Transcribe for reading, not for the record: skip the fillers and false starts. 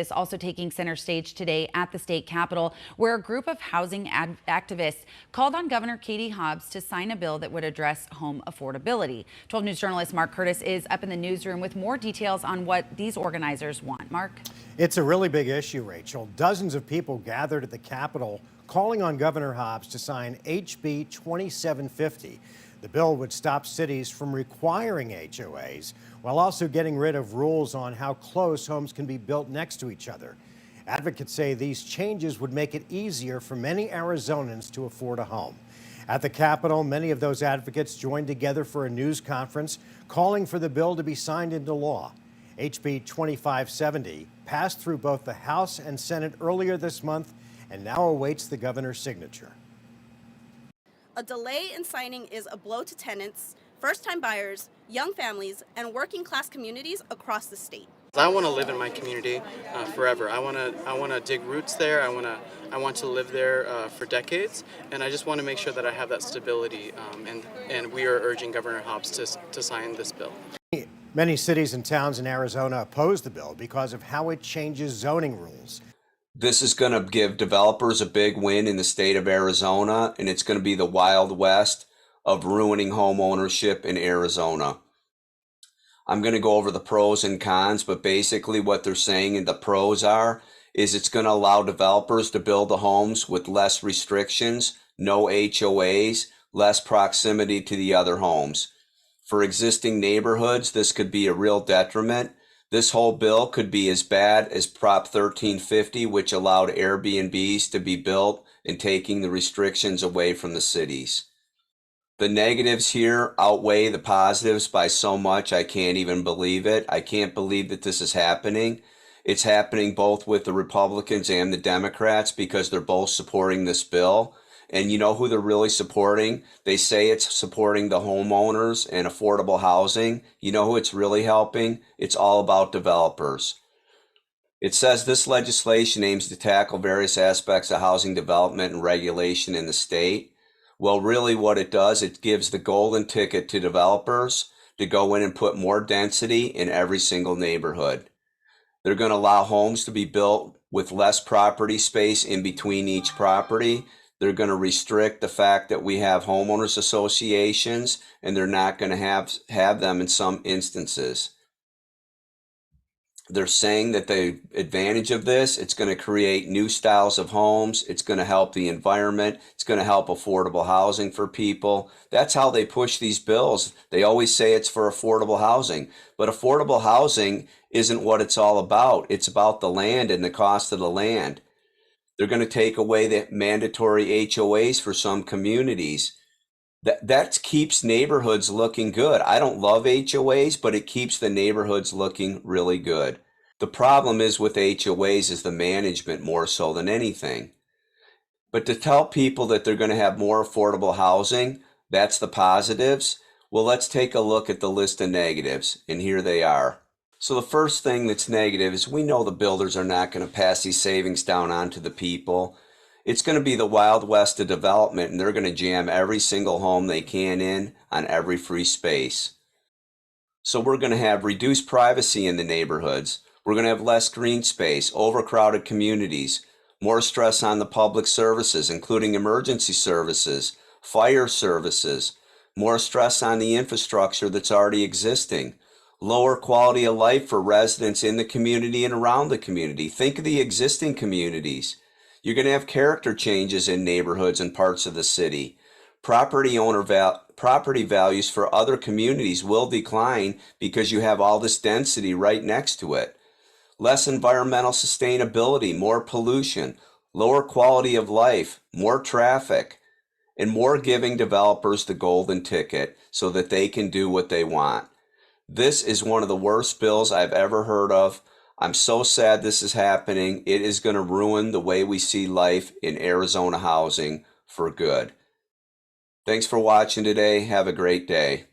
Is also taking center stage today at the state capitol, where a group of housing activists called on Governor Katie Hobbs to sign a bill that would address home affordability. 12 News journalist Mark Curtis is up in the newsroom with more details on what these organizers want. Mark? It's a really big issue, Rachel. Dozens of people gathered at the Capitol calling on Governor Hobbs to sign HB 2750. The bill would stop cities from requiring HOAs while also getting rid of rules on how close homes can be built next to each other. Advocates say these changes would make it easier for many Arizonans to afford a home. At the Capitol, many of those advocates joined together for a news conference calling for the bill to be signed into law. HB 2570 passed through both the House and Senate earlier this month and now awaits the governor's signature. A delay in signing is a blow to tenants, first-time buyers, young families, and working-class communities across the state. I want to live in my community forever. I want to dig roots there. I want to live there for decades, and I just want to make sure that I have that stability. And we are urging Governor Hobbs to sign this bill. Many cities and towns in Arizona oppose the bill because of how it changes zoning rules. This is going to give developers a big win in the state of Arizona, and it's going to be the Wild West of ruining home ownership in Arizona. I'm going to go over the pros and cons, but basically what they're saying and the pros is it's going to allow developers to build the homes with less restrictions, no HOAs, less proximity to the other homes. For existing neighborhoods, this could be a real detriment. This whole bill could be as bad as Prop 1350, which allowed Airbnbs to be built and taking the restrictions away from the cities. The negatives here outweigh the positives by so much I can't even believe it. I can't believe that this is happening. It's happening both with the Republicans and the Democrats because they're both supporting this bill. And you know who they're really supporting? They say it's supporting the homeowners and affordable housing. You know who it's really helping? It's all about developers. It says this legislation aims to tackle various aspects of housing development and regulation in the state. Well, really what it does, it gives the golden ticket to developers to go in and put more density in every single neighborhood. They're going to allow homes to be built with less property space in between each property. They're going to restrict the fact that we have homeowners associations, and they're not going to have them in some instances. They're saying that the advantage of this, it's going to create new styles of homes. It's going to help the environment. It's going to help affordable housing for people. That's how they push these bills. They always say it's for affordable housing, but affordable housing isn't what it's all about. It's about the land and the cost of the land. They're going to take away the mandatory HOAs for some communities. That keeps neighborhoods looking good. I don't love HOAs, but it keeps the neighborhoods looking really good. The problem is with HOAs is the management more so than anything. But to tell people that they're going to have more affordable housing, that's the positives. Well, let's take a look at the list of negatives, and here they are. So the first thing that's negative is we know the builders are not going to pass these savings down onto the people. It's going to be the Wild West of development, and they're going to jam every single home they can in on every free space. So we're going to have reduced privacy in the neighborhoods. We're going to have less green space, overcrowded communities, more stress on the public services, including emergency services, fire services, more stress on the infrastructure that's already existing, lower quality of life for residents in the community and around the community. Think of the existing communities. You're going to have character changes in neighborhoods and parts of the city. Property values for other communities will decline because you have all this density right next to it. Less environmental sustainability, more pollution, lower quality of life, more traffic, and more giving developers the golden ticket so that they can do what they want. This is one of the worst bills I've ever heard of. I'm so sad this is happening. It is going to ruin the way we see life in Arizona housing for good. Thanks for watching today. Have a great day.